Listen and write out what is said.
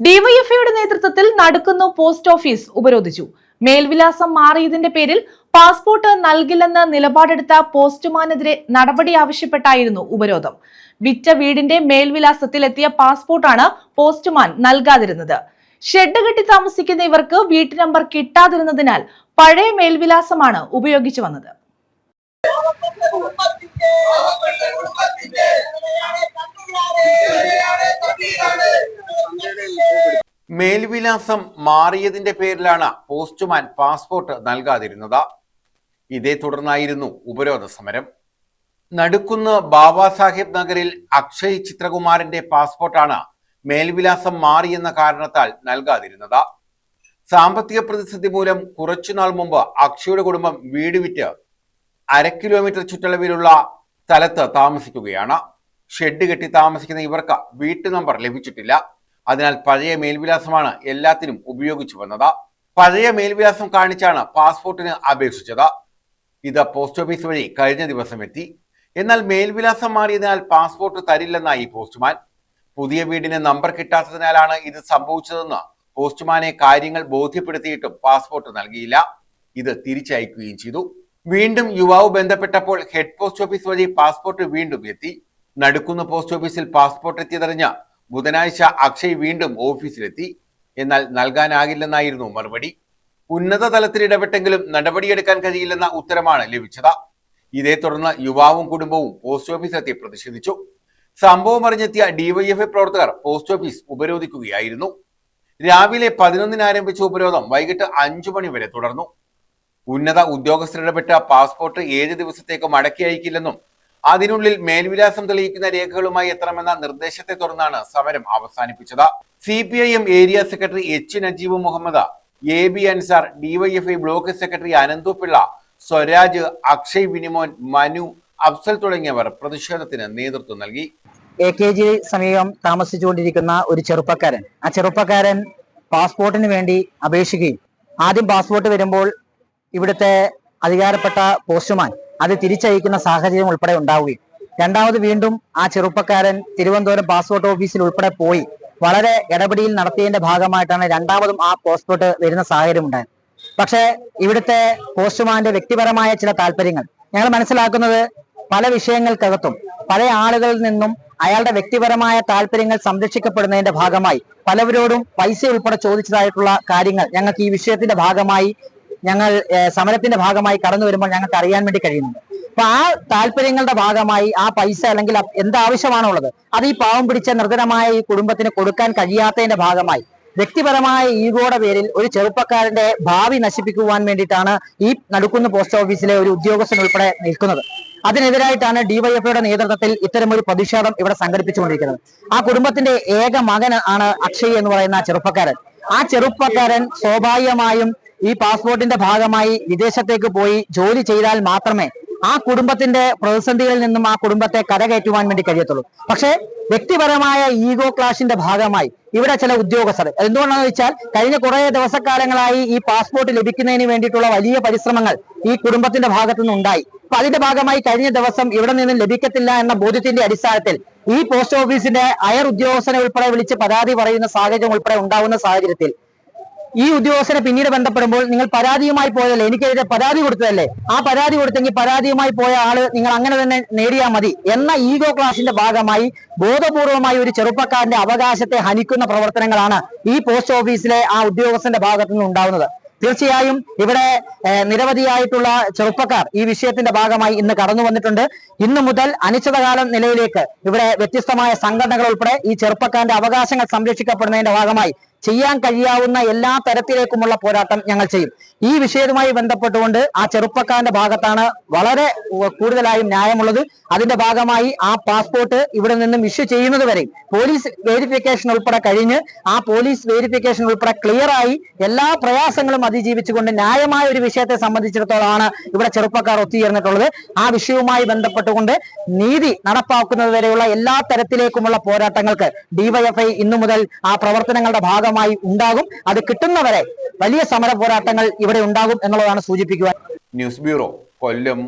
ഡിവൈഎഫ്ഐയുടെ നേതൃത്വത്തിൽ നടക്കുന്നു പോസ്റ്റ് ഓഫീസ് ഉപരോധിച്ചു. മേൽവിലാസം മാറിയതിന്റെ പേരിൽ പാസ്പോർട്ട് നൽകില്ലെന്ന് നിലപാടെടുത്ത പോസ്റ്റുമാനെതിരെ നടപടി ആവശ്യപ്പെട്ടായിരുന്നു ഉപരോധം. വിറ്റ വീടിന്റെ മേൽവിലാസത്തിൽ എത്തിയ പാസ്പോർട്ടാണ് പോസ്റ്റുമാൻ നൽകാതിരുന്നത്. ഷെഡ് കെട്ടി താമസിക്കുന്ന ഇവർക്ക് വീട്ടു നമ്പർ കിട്ടാതിരുന്നതിനാൽ പഴയ മേൽവിലാസമാണ് ഉപയോഗിച്ചു വന്നത്. മേൽവിലാസം മാറിയതിന്റെ പേരിലാണ് പോസ്റ്റുമാൻ പാസ്പോർട്ട് നൽകാതിരുന്നത്. ഇതേ തുടർന്നായിരുന്നു ഉപരോധ സമരം. നടുക്കുന്ന് ബാബാ സാഹിബ് നഗറിൽ അക്ഷയ് ചിത്രകുമാറിന്റെ പാസ്പോർട്ടാണ് മേൽവിലാസം മാറിയെന്ന കാരണത്താൽ നൽകാതിരുന്നത്. സാമ്പത്തിക പ്രതിസന്ധി മൂലം കുറച്ചുനാൾ മുമ്പ് അക്ഷയുടെ കുടുംബം വീട് വിറ്റ് 1/2 കിലോമീറ്റർ ചുറ്റളവിലുള്ള സ്ഥലത്ത് താമസിക്കുകയാണ്. ഷെഡ് കെട്ടി താമസിക്കുന്ന ഇവർക്ക് വീട്ടു നമ്പർ ലഭിച്ചിട്ടില്ല. അതിനാൽ പഴയ മേൽവിലാസമാണ് എല്ലാത്തിനും ഉപയോഗിച്ചു വന്നത്. പഴയ മേൽവിലാസം കാണിച്ചാണ് പാസ്പോർട്ടിന് അപേക്ഷിച്ചത്. ഇത് പോസ്റ്റ് ഓഫീസ് വഴി കഴിഞ്ഞ ദിവസം എത്തി. എന്നാൽ മേൽവിലാസം മാറിയതിനാൽ പാസ്പോർട്ട് തരില്ലെന്നായി പോസ്റ്റ്മാൻ. പുതിയ വീടിന് നമ്പർ കിട്ടാത്തതിനാലാണ് ഇത് സംഭവിച്ചതെന്ന് പോസ്റ്റ്മാനെ കാര്യങ്ങൾ ബോധ്യപ്പെടുത്തിയിട്ടും പാസ്പോർട്ട് നൽകിയില്ല. ഇത് തിരിച്ചയക്കുകയും ചെയ്തു. വീണ്ടും യുവാവ് ബന്ധപ്പെട്ടപ്പോൾ ഹെഡ് പോസ്റ്റ് ഓഫീസ് വഴി പാസ്പോർട്ട് വീണ്ടും എത്തി. നടുക്കുന്ന പോസ്റ്റ് ഓഫീസിൽ പാസ്പോർട്ട് എത്തിയതറിഞ്ഞ ബുധനാഴ്ച അക്ഷയ് വീണ്ടും ഓഫീസിലെത്തി. എന്നാൽ നൽകാനാകില്ലെന്നായിരുന്നു മറുപടി. ഉന്നത തലത്തിൽ ഇടപെട്ടെങ്കിലും നടപടിയെടുക്കാൻ കഴിയില്ലെന്ന ഉത്തരമാണ് ലഭിച്ചത്. ഇതേ തുടർന്ന് യുവാവും കുടുംബവും പോസ്റ്റ് ഓഫീസിലെത്തി പ്രതിഷേധിച്ചു. സംഭവം അറിഞ്ഞെത്തിയ ഡിവൈഎഫ്ഐ പ്രവർത്തകർ പോസ്റ്റ് ഓഫീസ് ഉപരോധിക്കുകയായിരുന്നു. രാവിലെ 11-ന് ആരംഭിച്ച ഉപരോധം വൈകിട്ട് 5 മണി വരെ തുടർന്നു. ഉന്നത ഉദ്യോഗസ്ഥരിടപെട്ട പാസ്പോർട്ട് 7 ദിവസത്തേക്ക് മടക്കി അയക്കില്ലെന്നും അതിനുള്ളിൽ മേൽവിലാസം തെളിയിക്കുന്ന രേഖകളുമായി എത്തണമെന്ന നിർദ്ദേശത്തെ തുടർന്നാണ് സമരം അവസാനിപ്പിച്ചത്. CPIM area secretary H Najeeb Muhammad, AB Ansar, DYFI block secretary Ananthu Pillai, Swaraj, Akshay Vinimon, Manu, Afsal തുടങ്ങിയവർ പ്രതിഷേധത്തിന് നേതൃത്വം നൽകി. AKG സമീപം താമസിച്ചുകൊണ്ടിരിക്കുന്ന ഒരു ചെറുപ്പക്കാരൻ, ആ ചെറുപ്പക്കാരൻ പാസ്പോർട്ടിന് വേണ്ടി അപേക്ഷിക്കുകയും ആദ്യം പാസ്പോർട്ട് വരുമ്പോൾ ഇവിടുത്തെ അധികാരപ്പെട്ട പോസ്റ്റ്മാൻ അത് തിരിച്ചയക്കുന്ന സാഹചര്യം ഉൾപ്പെടെ ഉണ്ടാവുകയും രണ്ടാമത് വീണ്ടും ആ ചെറുപ്പക്കാരൻ തിരുവനന്തപുരം പാസ്പോർട്ട് ഓഫീസിൽ ഉൾപ്പെടെ പോയി വളരെ ഇടപെടൽ നടത്തിയതിന്റെ ഭാഗമായിട്ടാണ് രണ്ടാമതും ആ പാസ്പോർട്ട് വരുന്ന സാഹചര്യം ഉണ്ടായത്. പക്ഷേ ഇവിടുത്തെ പോസ്റ്റ്മാന്റെ വ്യക്തിപരമായ ചില താല്പര്യങ്ങൾ ഞങ്ങൾ മനസ്സിലാക്കുന്നത് പല വിഷയങ്ങൾക്കകത്തും പല ആളുകളിൽ നിന്നും അയാളുടെ വ്യക്തിപരമായ താല്പര്യങ്ങൾ സംരക്ഷിക്കപ്പെടുന്നതിന്റെ ഭാഗമായി പലവരോടും പൈസ ഉൾപ്പെടെ ചോദിച്ചതായിട്ടുള്ള കാര്യങ്ങൾ ഞങ്ങൾക്ക് ഈ വിഷയത്തിന്റെ ഭാഗമായി ഞങ്ങൾ സമരത്തിന്റെ ഭാഗമായി കടന്നു വരുമ്പോൾ ഞങ്ങൾക്ക് അറിയാൻ വേണ്ടി കഴിയുന്നുണ്ട്. അപ്പൊ ആ താല്പര്യങ്ങളുടെ ഭാഗമായി ആ പൈസ അല്ലെങ്കിൽ എന്താവശ്യമാണുള്ളത് അത് ഈ പാവം പിടിച്ച നിർധനമായ ഈ കുടുംബത്തിന് കൊടുക്കാൻ കഴിയാത്തതിന്റെ ഭാഗമായി വ്യക്തിപരമായ ഈഗോയുടെ പേരിൽ ഒരു ചെറുപ്പക്കാരന്റെ ഭാവി നശിപ്പിക്കുവാൻ വേണ്ടിയിട്ടാണ് ഈ നടുക്കുന്ന് പോസ്റ്റ് ഓഫീസിലെ ഒരു ഉദ്യോഗസ്ഥൻ ഉൾപ്പെടെ നിൽക്കുന്നത്. അതിനെതിരായിട്ടാണ് ഡിവൈഎഫ്ഐയുടെ നേതൃത്വത്തിൽ ഇത്തരമൊരു പ്രതിഷേധം ഇവിടെ സംഘടിപ്പിച്ചുകൊണ്ടിരിക്കുന്നത്. ആ കുടുംബത്തിന്റെ ഏക മകൻ ആണ് അക്ഷയ് എന്ന് പറയുന്ന ചെറുപ്പക്കാരൻ. ആ ചെറുപ്പക്കാരൻ സ്വാഭാവികമായും ഈ പാസ്പോർട്ടിന്റെ ഭാഗമായി വിദേശത്തേക്ക് പോയി ജോലി ചെയ്താൽ മാത്രമേ ആ കുടുംബത്തിന്റെ പ്രതിസന്ധികളിൽ നിന്നും ആ കുടുംബത്തെ കരകയറ്റുവാൻ വേണ്ടി കഴിയത്തുള്ളൂ. പക്ഷേ വ്യക്തിപരമായ ഈഗോ ക്ലാഷിന്റെ ഭാഗമായി ഇവിടെ ചില ഉദ്യോഗസ്ഥർ എന്തുകൊണ്ടാണെന്ന് വെച്ചാൽ കഴിഞ്ഞ കുറെ ദിവസക്കാലങ്ങളായി ഈ പാസ്പോർട്ട് ലഭിക്കുന്നതിന് വേണ്ടിയിട്ടുള്ള വലിയ പരിശ്രമങ്ങൾ ഈ കുടുംബത്തിന്റെ ഭാഗത്തു നിന്നുണ്ടായി. അപ്പൊ അതിന്റെ ഭാഗമായി കഴിഞ്ഞ ദിവസം ഇവിടെ നിന്നും ലഭിക്കത്തില്ല എന്ന ബോധ്യത്തിന്റെ അടിസ്ഥാനത്തിൽ ഈ പോസ്റ്റ് ഓഫീസിന്റെ അയർ ഉദ്യോഗസ്ഥനെ ഉൾപ്പെടെ വിളിച്ച് പരാതി പറയുന്ന സാഹചര്യം ഉൾപ്പെടെ ഉണ്ടാകുന്ന സാഹചര്യത്തിൽ ഈ ഉദ്യോഗസ്ഥനെ പിന്നീട് ബന്ധപ്പെടുമ്പോൾ നിങ്ങൾ പരാതിയുമായി പോയതല്ലേ, എനിക്കെതിരെ പരാതി കൊടുത്തതല്ലേ, ആ പരാതി കൊടുത്തെങ്കിൽ പരാതിയുമായി പോയ ആള് നിങ്ങൾ അങ്ങനെ തന്നെ നേടിയാൽ മതി എന്ന ഈഗോ ക്ലാഷിന്റെ ഭാഗമായി ബോധപൂർവമായി ഒരു ചെറുപ്പക്കാരന്റെ അവകാശത്തെ ഹനിക്കുന്ന പ്രവർത്തനങ്ങളാണ് ഈ പോസ്റ്റ് ഓഫീസിലെ ആ ഉദ്യോഗസ്ഥന്റെ ഭാഗത്തു നിന്ന് ഉണ്ടാവുന്നത്. തീർച്ചയായും ഇവിടെ നിരവധിയായിട്ടുള്ള ചെറുപ്പക്കാർ ഈ വിഷയത്തിന്റെ ഭാഗമായി ഇന്ന് കടന്നു വന്നിട്ടുണ്ട്. ഇന്നു മുതൽ അനിശ്ചിതകാലം നിലയിലേക്ക് ഇവിടെ വ്യത്യസ്തമായ സംഘടനകൾ ഉൾപ്പെടെ ഈ ചെറുപ്പക്കാരന്റെ അവകാശങ്ങൾ സംരക്ഷിക്കപ്പെടുന്നതിന്റെ ഭാഗമായി ചെയ്യാൻ കഴിയാവുന്ന എല്ലാ തരത്തിലേക്കുമുള്ള പോരാട്ടം ഞങ്ങൾ ചെയ്യും. ഈ വിഷയവുമായി ബന്ധപ്പെട്ടുകൊണ്ട് ആ ചെറുപ്പക്കാരന്റെ ഭാഗത്താണ് വളരെ കൂടുതലായും ന്യായമുള്ളത്. അതിന്റെ ഭാഗമായി ആ പാസ്പോർട്ട് ഇവിടെ നിന്നും ഇഷ്യൂ ചെയ്യുന്നത് വരെ പോലീസ് വെരിഫിക്കേഷൻ ഉൾപ്പെടെ കഴിഞ്ഞ് ആ പോലീസ് വെരിഫിക്കേഷൻ ഉൾപ്പെടെ ക്ലിയറായി എല്ലാ പ്രയാസങ്ങളും അതിജീവിച്ചുകൊണ്ട് ന്യായമായ ഒരു വിഷയത്തെ സംബന്ധിച്ചിടത്തോളമാണ് ഇവിടെ ചെറുപ്പക്കാർ ഒത്തുചേർന്നിട്ടുള്ളത്. ആ വിഷയവുമായി ബന്ധപ്പെട്ടുകൊണ്ട് നീതി നടപ്പാക്കുന്നത് വരെയുള്ള എല്ലാ തരത്തിലേക്കുമുള്ള പോരാട്ടങ്ങൾക്ക് ഡിവൈഎഫ്ഐ ഇന്നു മുതൽ ആ പ്രവർത്തനങ്ങളുടെ ഭാഗമായി ഉണ്ടാകും. അത് കിട്ടുന്നവരെ വലിയ സമര പോരാട്ടങ്ങൾ ഇവിടെ ഉണ്ടാകും എന്നുള്ളതാണ് സൂചിപ്പിക്കുവാൻ. ന്യൂസ് ബ്യൂറോ, കൊല്ലം.